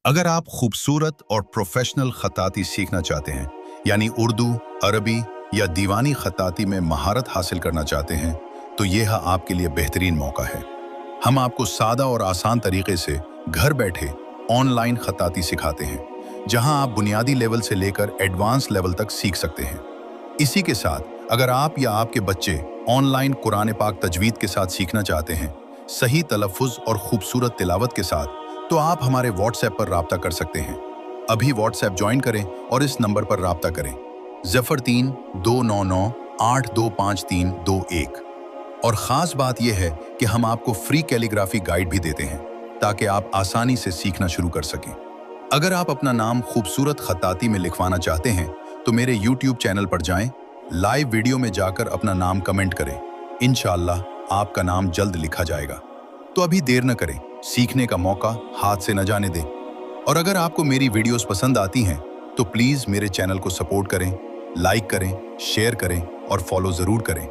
अगर आप खूबसूरत और प्रोफेशनल खताती सीखना चाहते हैं, यानी उर्दू, अरबी या दीवानी खताती में महारत हासिल करना चाहते हैं, तो यह आपके लिए बेहतरीन मौका है। हम आपको सादा और आसान तरीके से घर बैठे ऑनलाइन खताती सिखाते हैं, जहां आप बुनियादी लेवल से लेकर एडवांस लेवल तक सीख सकते हैं। इसी के साथ अगर आप या आपके बच्चे ऑनलाइन कुरान पाक तजवीद के साथ सीखना चाहते हैं, सही तलफ़ुज़ और खूबसूरत तिलावत के साथ, तो आप हमारे व्हाट्सएप पर राब्ता कर सकते हैं। अभी व्हाट्सएप ज्वाइन करें और इस नंबर पर राब्ता करें, ज़फ़र 3 299 825321। और ख़ास बात यह है कि हम आपको फ्री कैलीग्राफी गाइड भी देते हैं, ताकि आप आसानी से सीखना शुरू कर सकें। अगर आप अपना नाम खूबसूरत खताती में लिखवाना चाहते हैं, तो मेरे यूट्यूब चैनल पर जाएं, लाइव वीडियो में जाकर अपना नाम कमेंट करें। इंशाअल्लाह आपका नाम जल्द लिखा जाएगा। तो अभी देर न करें, सीखने का मौका हाथ से न जाने दें। और अगर आपको मेरी वीडियोस पसंद आती हैं, तो प्लीज़ मेरे चैनल को सपोर्ट करें, लाइक करें, शेयर करें और फॉलो ज़रूर करें।